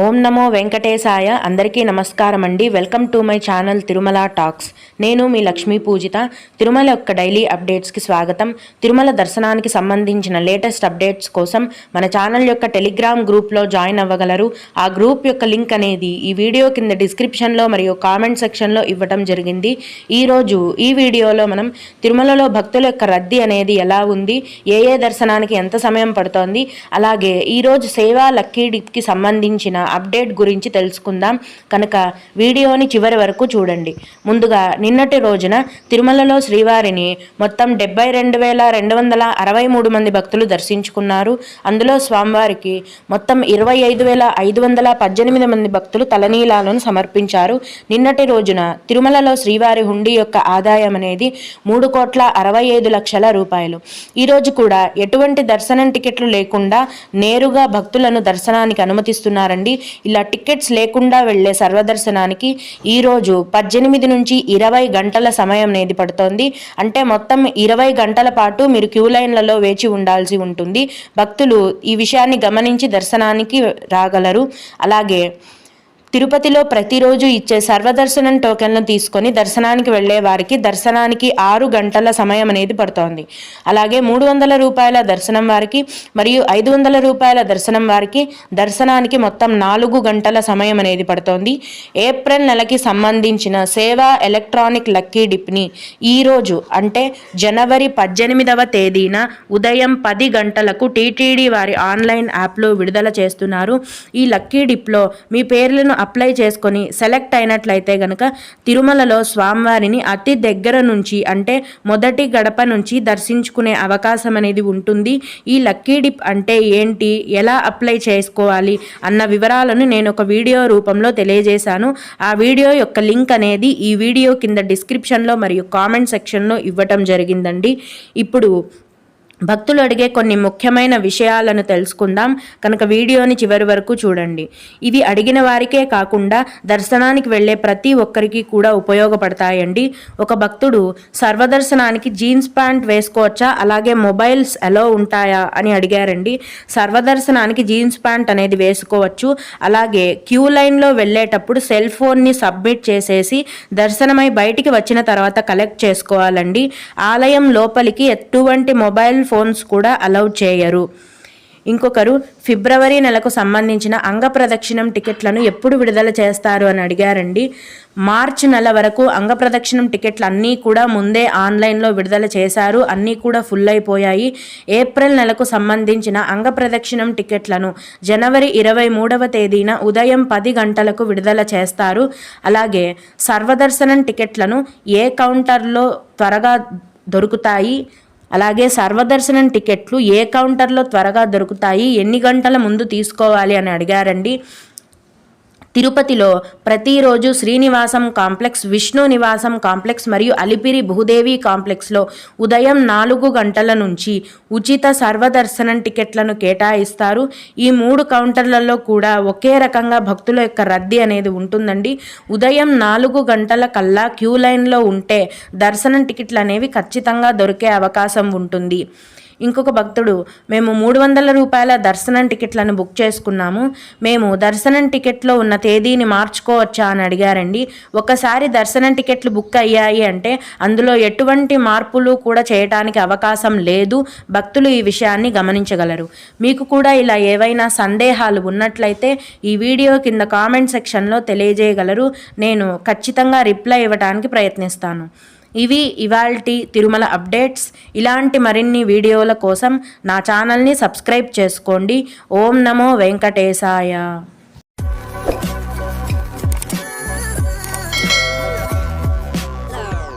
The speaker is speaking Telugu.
ఓం నమో వెంకటేశాయ. అందరికీ నమస్కారం అండి. Welcome to my channel Tirumala talks. నేను మీ లక్ష్మీ పూజిత. తిరుమల యొక్క డైలీ అప్డేట్స్కి స్వాగతం. తిరుమల దర్శనానికి సంబంధించిన లేటెస్ట్ అప్డేట్స్ కోసం మన ఛానల్ యొక్క టెలిగ్రామ్ గ్రూప్లో జాయిన్ అవ్వగలరు. ఆ గ్రూప్ యొక్క లింక్ అనేది ఈ వీడియో కింద డిస్క్రిప్షన్లో మరియు కామెంట్ సెక్షన్లో ఇవ్వటం జరిగింది. ఈరోజు ఈ వీడియోలో మనం తిరుమలలో భక్తుల యొక్క రద్దీ అనేది ఎలా ఉంది, ఏ దర్శనానికి ఎంత సమయం పడుతోంది, అలాగే ఈరోజు సేవా లక్కీ డిప్కి సంబంధించిన అప్డేట్ గురించి తెలుసుకుందాం. కనుక వీడియోని చివరి వరకు చూడండి. ముందుగా నిన్నటి రోజున తిరుమలలో శ్రీవారిని మొత్తం 72,263 మంది భక్తులు దర్శించుకున్నారు. అందులో స్వామివారికి మొత్తం 25,518 మంది భక్తులు తలనీలాలను సమర్పించారు. నిన్నటి రోజున తిరుమలలో శ్రీవారి హుండీ యొక్క ఆదాయం అనేది 3,65,00,000 రూపాయలు. ఈరోజు కూడా ఎటువంటి దర్శనం టికెట్లు లేకుండా నేరుగా భక్తులను దర్శనానికి అనుమతిస్తున్నారండి. ఇలా టికెట్స్ లేకుండా వెళ్లే సర్వదర్శనానికి ఈరోజు 18 నుంచి 20 గంటల సమయం అనేది పడుతోంది. అంటే మొత్తం 20 గంటల పాటు మీరు క్యూ లైన్లలో వేచి ఉండాల్సి ఉంటుంది. భక్తులు ఈ విషయాన్ని గమనించి దర్శనానికి రాగలరు. అలాగే తిరుపతిలో ప్రతిరోజు ఇచ్చే సర్వదర్శనం టోకెన్లను తీసుకొని దర్శనానికి వెళ్లే వారికి దర్శనానికి 6 గంటల సమయం అనేది పడుతోంది. అలాగే 300 రూపాయల దర్శనం వారికి మరియు 500 రూపాయల దర్శనం వారికి దర్శనానికి మొత్తం 4 గంటల సమయం అనేది పడుతోంది. ఏప్రిల్ నెలకి సంబంధించిన సేవా ఎలక్ట్రానిక్ లక్కీ డిప్ని ఈరోజు అంటే జనవరి 18వ తేదీన ఉదయం 10 గంటలకు టీటీడీ వారి ఆన్లైన్ యాప్లో విడుదల చేస్తున్నారు. ఈ లక్కీ డిప్లో మీ పేర్లను అప్లై చేసుకొని సెలెక్ట్ అయినట్లయితే గనక తిరుమలలో స్వామివారిని అతి దగ్గర నుంచి అంటే మొదటి గడప నుంచి దర్శించుకునే అవకాశం అనేది ఉంటుంది. ఈ లక్కీ డిప్ అంటే ఏంటి, ఎలా అప్లై చేసుకోవాలి అన్న వివరాలను నేను ఒక వీడియో రూపంలో తెలియజేశాను. ఆ వీడియో యొక్క లింక్ అనేది ఈ వీడియో కింద డిస్క్రిప్షన్లో మరియు కామెంట్ సెక్షన్లో ఇవ్వటం జరిగిందండి. ఇప్పుడు భక్తులు అడిగే కొన్ని ముఖ్యమైన విషయాలను తెలుసుకుందాం. కనుక వీడియోని చివరి వరకు చూడండి. ఇవి అడిగిన వారికే కాకుండా దర్శనానికి వెళ్ళే ప్రతి ఒక్కరికి కూడా ఉపయోగపడతాయండి. ఒక భక్తుడు సర్వదర్శనానికి జీన్స్ ప్యాంట్ వేసుకోవచ్చా, అలాగే మొబైల్స్ ఎలా ఉంటాయా అని అడిగారండి. సర్వదర్శనానికి జీన్స్ ప్యాంట్ అనేది వేసుకోవచ్చు. అలాగే క్యూ లైన్లో వెళ్ళేటప్పుడు సెల్ ఫోన్ని సబ్మిట్ చేసేసి దర్శనమై బయటికి వచ్చిన తర్వాత కలెక్ట్ చేసుకోవాలండి. ఆలయం లోపలికి ఎటువంటి మొబైల్ ఫోన్స్ కూడా అలౌ చేయరు. ఇంకొకరు ఫిబ్రవరి నెలకు సంబంధించిన అంగప్రదక్షిణం టికెట్లను ఎప్పుడు విడుదల చేస్తారు అని అడిగారండి. మార్చి నెల వరకు అంగప్రదక్షిణం టికెట్లు అన్నీ కూడా ముందే ఆన్లైన్లో విడుదల చేశారు. అన్నీ కూడా ఫుల్ అయిపోయాయి. ఏప్రిల్ నెలకు సంబంధించిన అంగప్రదక్షిణం టికెట్లను జనవరి 23వ తేదీన ఉదయం 10 గంటలకు విడుదల చేస్తారు. అలాగే సర్వదర్శనం టికెట్లను ఏ కౌంటర్లో త్వరగా దొరుకుతాయి, అలాగే సర్వదర్శనం టికెట్లు ఏ కౌంటర్లో త్వరగా దొరుకుతాయి, ఎన్ని గంటల ముందు తీసుకోవాలి అని అడిగారండి. తిరుపతిలో ప్రతిరోజు శ్రీనివాసం కాంప్లెక్స్, విష్ణు నివాసం కాంప్లెక్స్ మరియు అలిపిరి భూదేవి కాంప్లెక్స్లో ఉదయం 4 గంటల నుంచి ఉచిత సర్వదర్శనం టికెట్లను కేటాయిస్తారు. ఈ 3 కౌంటర్లలో కూడా ఒకే రకంగా భక్తుల యొక్క రద్దీ అనేది ఉంటుందండి. ఉదయం 4 గంటల కల్లా క్యూ లైన్లో ఉంటే దర్శనం టికెట్లు అనేవి ఖచ్చితంగా దొరికే అవకాశం ఉంటుంది. ఇంకొక భక్తుడు, మేము 300 రూపాయల దర్శనం టికెట్లను బుక్ చేసుకున్నాము. మేము దర్శనం టికెట్లో ఉన్న తేదీని మార్చుకోవచ్చా అని అడిగారండి. ఒకసారి దర్శనం టికెట్లు బుక్ అయ్యాయి అంటే అందులో ఎటువంటి మార్పులు కూడా చేయడానికి అవకాశం లేదు. భక్తులు ఈ విషయాన్ని గమనించగలరు. మీకు కూడా ఇలా ఏవైనా సందేహాలు ఉన్నట్లయితే ఈ వీడియో కింద కామెంట్ సెక్షన్లో తెలియజేయగలరు. నేను ఖచ్చితంగా రిప్లై ఇవ్వడానికి ప్రయత్నిస్తాను. ఇవి ఇవాల్టి తిరుమల అప్డేట్స్. ఇలాంటి మరిన్ని వీడియోల కోసం నా ఛానల్ని సబ్స్క్రైబ్ చేసుకోండి. ఓం నమో వెంకటేశాయ.